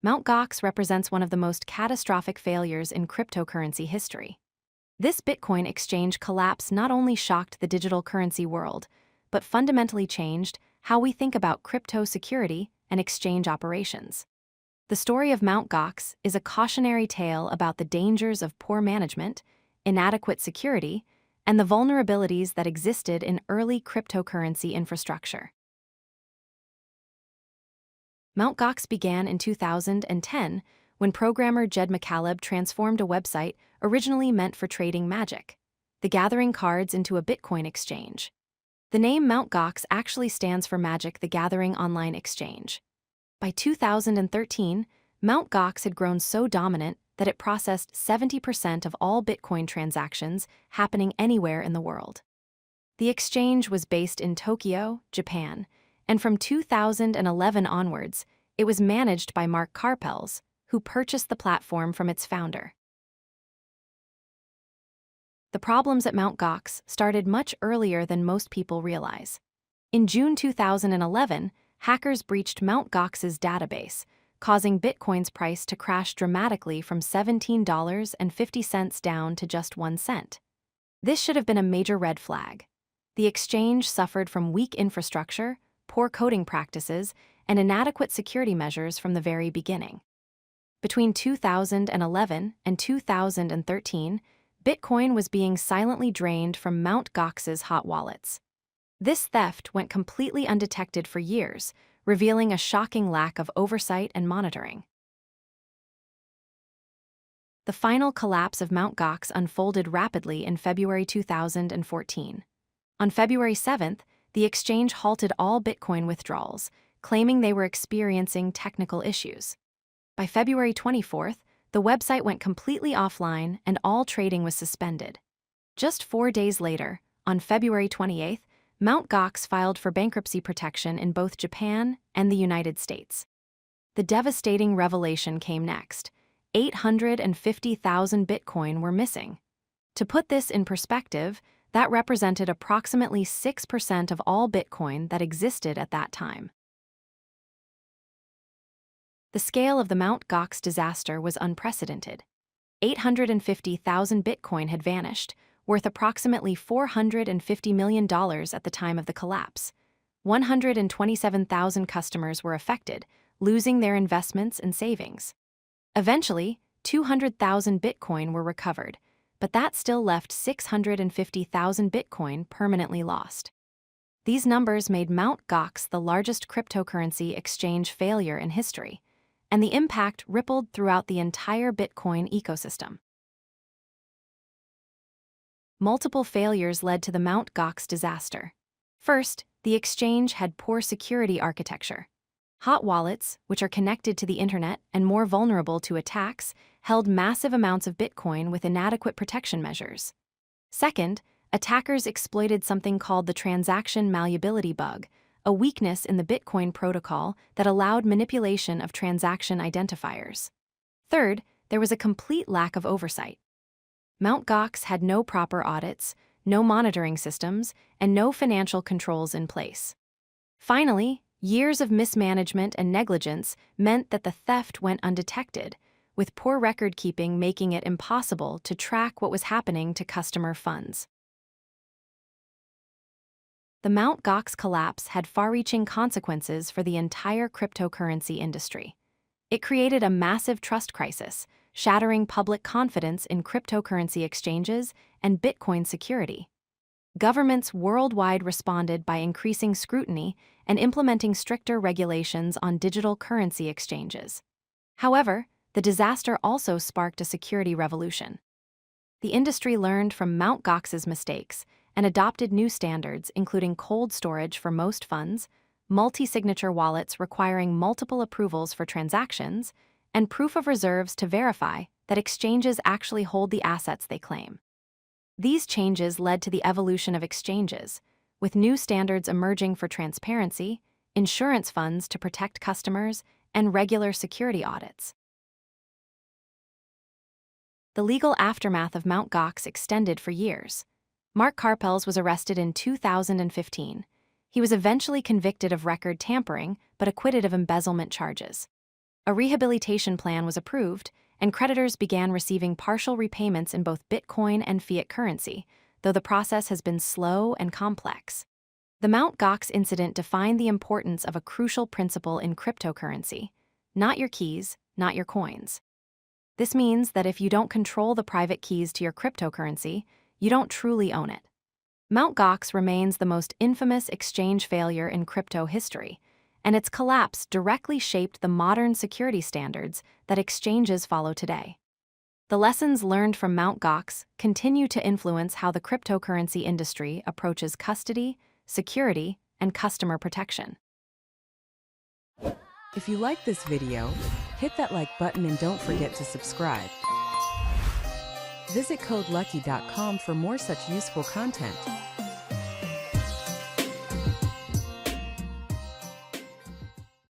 Mt. Gox represents one of the most catastrophic failures in cryptocurrency history. This Bitcoin exchange collapse not only shocked the digital currency world, but fundamentally changed how we think about crypto security and exchange operations. The story of Mt. Gox is a cautionary tale about the dangers of poor management, inadequate security, and the vulnerabilities that existed in early cryptocurrency infrastructure. Mt. Gox began in 2010 when programmer Jed McCaleb transformed a website originally meant for trading Magic, the Gathering cards, into a Bitcoin exchange. The name Mt. Gox actually stands for Magic: The Gathering Online Exchange. By 2013, Mt. Gox had grown so dominant that it processed 70% of all Bitcoin transactions happening anywhere in the world. The exchange was based in Tokyo, Japan, and from 2011 onwards, it was managed by Mark Karpels, who purchased the platform from its founder. The problems at Mt. Gox started much earlier than most people realize. In June 2011, hackers breached Mt. Gox's database, causing Bitcoin's price to crash dramatically from $17.50 down to just 1 cent. This should have been a major red flag. The exchange suffered from weak infrastructure, poor coding practices, and inadequate security measures from the very beginning. Between 2011 and 2013, Bitcoin was being silently drained from Mt. Gox's hot wallets. This theft went completely undetected for years, revealing a shocking lack of oversight and monitoring. The final collapse of Mt. Gox unfolded rapidly in February 2014. On February 7th, the exchange halted all Bitcoin withdrawals, claiming they were experiencing technical issues. By February 24th, the website went completely offline and all trading was suspended. Just 4 days later, on February 28th, Mt. Gox filed for bankruptcy protection in both Japan and the United States. The devastating revelation came next. 850,000 Bitcoin were missing. To put this in perspective, that represented approximately 6% of all Bitcoin that existed at that time. The scale of the Mt. Gox disaster was unprecedented. 850,000 Bitcoin had vanished, worth approximately $450 million at the time of the collapse. 127,000 customers were affected, losing their investments and savings. Eventually, 200,000 Bitcoin were recovered, but that still left 650,000 Bitcoin permanently lost. These numbers made Mt. Gox the largest cryptocurrency exchange failure in history, and the impact rippled throughout the entire Bitcoin ecosystem. Multiple failures led to the Mt. Gox disaster. First, the exchange had poor security architecture. Hot wallets, which are connected to the internet and more vulnerable to attacks, held massive amounts of Bitcoin with inadequate protection measures. Second, attackers exploited something called the transaction malleability bug, a weakness in the Bitcoin protocol that allowed manipulation of transaction identifiers. Third, there was a complete lack of oversight. Mt. Gox had no proper audits, no monitoring systems, and no financial controls in place. Finally, years of mismanagement and negligence meant that the theft went undetected, with poor record-keeping making it impossible to track what was happening to customer funds. The Mt. Gox collapse had far-reaching consequences for the entire cryptocurrency industry. It created a massive trust crisis, shattering public confidence in cryptocurrency exchanges and Bitcoin security. Governments worldwide responded by increasing scrutiny and implementing stricter regulations on digital currency exchanges. However, the disaster also sparked a security revolution. The industry learned from Mt. Gox's mistakes and adopted new standards, including cold storage for most funds, multi-signature wallets requiring multiple approvals for transactions, and proof of reserves to verify that exchanges actually hold the assets they claim. These changes led to the evolution of exchanges, with new standards emerging for transparency, insurance funds to protect customers, and regular security audits. The legal aftermath of Mt. Gox extended for years. Mark Karpels was arrested in 2015. He was eventually convicted of record tampering, but acquitted of embezzlement charges. A rehabilitation plan was approved, and creditors began receiving partial repayments in both Bitcoin and fiat currency, though the process has been slow and complex. The Mt. Gox incident defined the importance of a crucial principle in cryptocurrency: not your keys, not your coins. This means that if you don't control the private keys to your cryptocurrency, you don't truly own it. Mt. Gox remains the most infamous exchange failure in crypto history, and its collapse directly shaped the modern security standards that exchanges follow today. The lessons learned from Mt. Gox continue to influence how the cryptocurrency industry approaches custody, security, and customer protection. If you like this video, hit that like button and don't forget to subscribe. Visit codelucky.com for more such useful content.